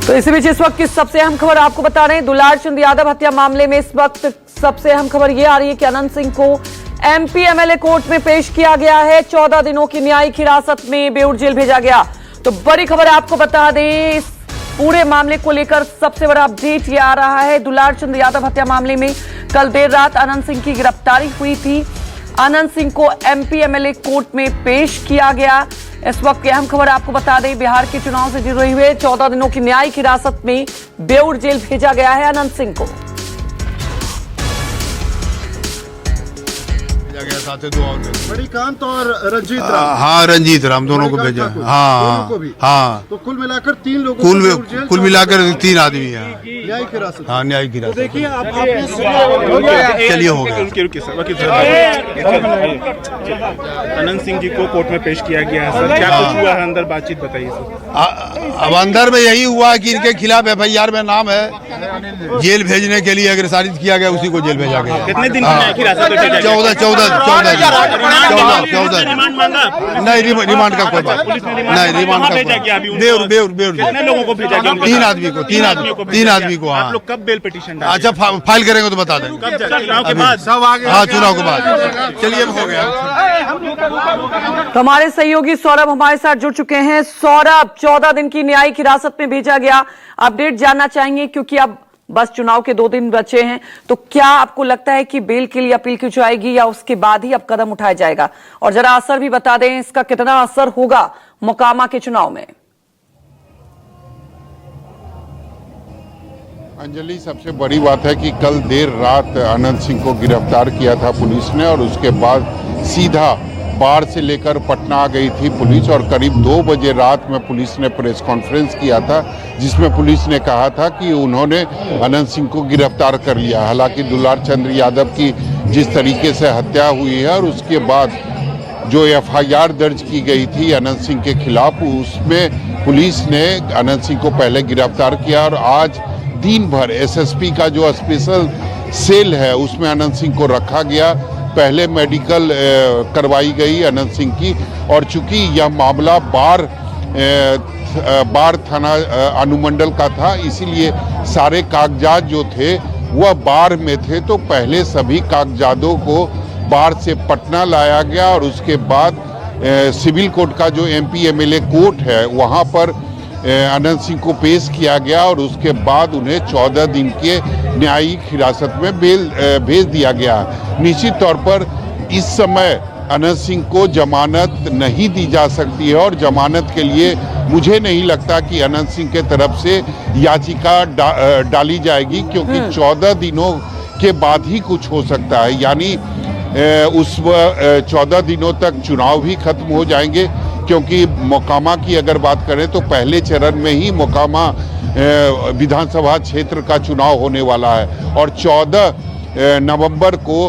तो इसी बीच इस वक्त की सबसे अहम खबर आपको बता रहे हैं। दुलार चंद यादव हत्या मामले में इस वक्त सबसे अहम खबर यह आ रही है कि अनंत सिंह को एमपी एमएलए कोर्ट में पेश किया गया है। 14 दिनों की न्यायिक हिरासत में बेऊर जेल भेजा गया। तो बड़ी खबर आपको बता दें, इस पूरे मामले को लेकर सबसे बड़ा अपडेट ये आ रहा है। दुलार चंद यादव हत्या मामले में कल देर रात अनंत सिंह की गिरफ्तारी हुई थी। अनंत सिंह को एमपी एमएलए कोर्ट में पेश किया गया। इस वक्त की अहम खबर आपको बता दें, बिहार के चुनाव से जुड़े हुए 14 दिनों की न्यायिक हिरासत में बेऊर जेल भेजा गया है अनंत सिंह को। मणिकांत और रंजीत राम। हाँ, रंजीत राम दोनों को भेजा। हाँ, तो कुल मिलाकर 3 लोगों कुल मिलाकर 3 आदमी हैं। न्यायिक हिरासत। हाँ, न्यायिक हिरासत। देखिए चलिए हो गया। अनंत सिंह जी को कोर्ट में पेश किया गया है सर, क्या कुछ हुआ है अंदर, बातचीत बताइए सर। अब अंदर में यही हुआ है कि इनके खिलाफ एफआईआर में नाम है। जेल भेजने के लिए अग्रसारित किया गया, उसी को जेल भेजा गया। कितने दिन की न्यायिक हिरासत में भेजा गया? 14 रिमांड मांगा? नहीं, रिमांड का कोई बात नहीं। रिमांड का भेजा गया अभी? बेऊर कितने लोगों को भेजा गया? 3 आदमी को। 3 आदमी को। हाँ, आप लोग कब बेल पिटीशन डालेंगे? अच्छा, फाइल करेंगे तो बता देंगे। कब? चुनाव के बाद? सब आगे। हाँ, चुनाव के बाद। चलिए हो गया। तो हमारे सहयोगी सौरभ हमारे साथ जुड़ चुके हैं। सौरभ, 14 दिन की न्यायिक हिरासत में भेजा गया, अपडेट जानना चाहेंगे क्योंकि अब बस चुनाव के 2 दिन बचे हैं। तो क्या आपको लगता है कि बेल के लिए अपील की जाएगी या उसके बाद ही अब कदम उठाया जाएगा? और जरा असर भी बता दें, इसका कितना असर होगा मोकामा के चुनाव में? अंजलि, सबसे बड़ी बात है कि कल देर रात अनंत सिंह को गिरफ्तार किया था पुलिस ने और उसके बाद सीधा बाढ़ से लेकर पटना आ गई थी पुलिस। और करीब 2 बजे रात में पुलिस ने प्रेस कॉन्फ्रेंस किया था जिसमें पुलिस ने कहा था कि उन्होंने अनंत सिंह को गिरफ्तार कर लिया। हालांकि दुलार चंद यादव की जिस तरीके से हत्या हुई है और उसके बाद जो एफआईआर दर्ज की गई थी अनंत सिंह के खिलाफ, उसमें पुलिस ने अनंत सिंह को पहले गिरफ्तार किया और आज दिन भर एसएसपी का जो स्पेशल सेल है उसमें अनंत सिंह को रखा गया। पहले मेडिकल करवाई गई अनंत सिंह की और चूंकि यह मामला बाढ़ थाना अनुमंडल का था, इसीलिए सारे कागजात जो थे वह बाढ़ में थे। तो पहले सभी कागजातों को बाढ़ से पटना लाया गया और उसके बाद सिविल कोर्ट का जो एमपी एमएलए कोर्ट है वहाँ पर अनंत सिंह को पेश किया गया और उसके बाद उन्हें 14 दिन के न्यायिक हिरासत में भेज दिया गया। निश्चित तौर पर इस समय अनंत सिंह को जमानत नहीं दी जा सकती है और जमानत के लिए मुझे नहीं लगता कि अनंत सिंह के तरफ से याचिका डाली जाएगी, क्योंकि 14 दिनों के बाद ही कुछ हो सकता है। यानी उस 14 दिनों तक चुनाव भी खत्म हो जाएंगे, क्योंकि मोकामा की अगर बात करें तो पहले चरण में ही मोकामा विधानसभा क्षेत्र का चुनाव होने वाला है और 14 नवंबर को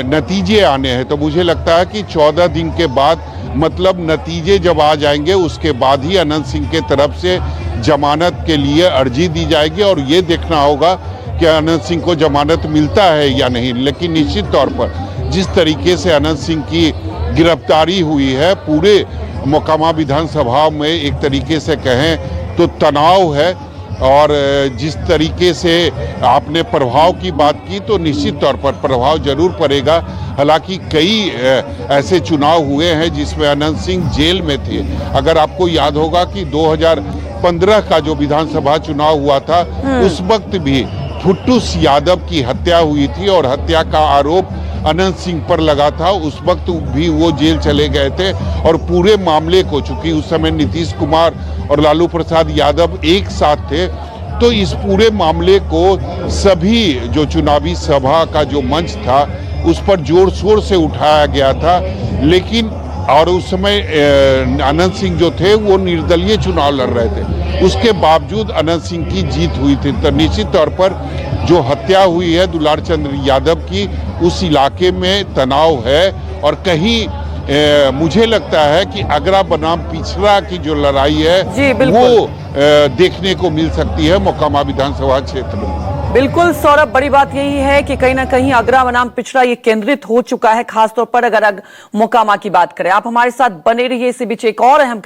नतीजे आने हैं। तो मुझे लगता है कि 14 दिन के बाद, मतलब नतीजे जब आ जाएंगे उसके बाद ही अनंत सिंह के तरफ से जमानत के लिए अर्जी दी जाएगी और ये देखना होगा कि अनंत सिंह को जमानत मिलता है या नहीं। लेकिन निश्चित तौर पर जिस तरीके से अनंत सिंह की गिरफ्तारी हुई है, पूरे मोकामा विधानसभा में एक तरीके से कहें तो तनाव है। और जिस तरीके से आपने प्रभाव की बात की, तो निश्चित तौर पर प्रभाव जरूर पड़ेगा। हालांकि कई ऐसे चुनाव हुए हैं जिसमें अनंत सिंह जेल में थे। अगर आपको याद होगा कि 2015 का जो विधानसभा चुनाव हुआ था, उस वक्त भी फुट्टूस यादव की हत्या हुई थी और हत्या का आरोप अनंत सिंह पर लगा था। उस वक्त भी वो जेल चले गए थे और पूरे मामले को, चूंकि उस समय नीतीश कुमार और लालू प्रसाद यादव एक साथ थे, तो इस पूरे मामले को सभी जो चुनावी सभा का जो मंच था उस पर जोर शोर से उठाया गया था। लेकिन और उस समय अनंत सिंह जो थे वो निर्दलीय चुनाव लड़ रहे थे, उसके बावजूद अनंत सिंह की जीत हुई थी। तो निश्चित तौर पर जो हत्या हुई है दुलार चंद यादव की, उस इलाके में तनाव है और कहीं मुझे लगता है कि आगरा बनाम पिछड़ा की जो लड़ाई है वो देखने को मिल सकती है मोकामा विधानसभा क्षेत्र में। बिल्कुल सौरभ, बड़ी बात यही है कि कहीं ना कहीं आगरा बनाम पिछड़ा ये केंद्रित हो चुका है, खासतौर पर अगर मोकामा की बात करें। आप हमारे साथ बने रहिए। इसी बीच एक और अहम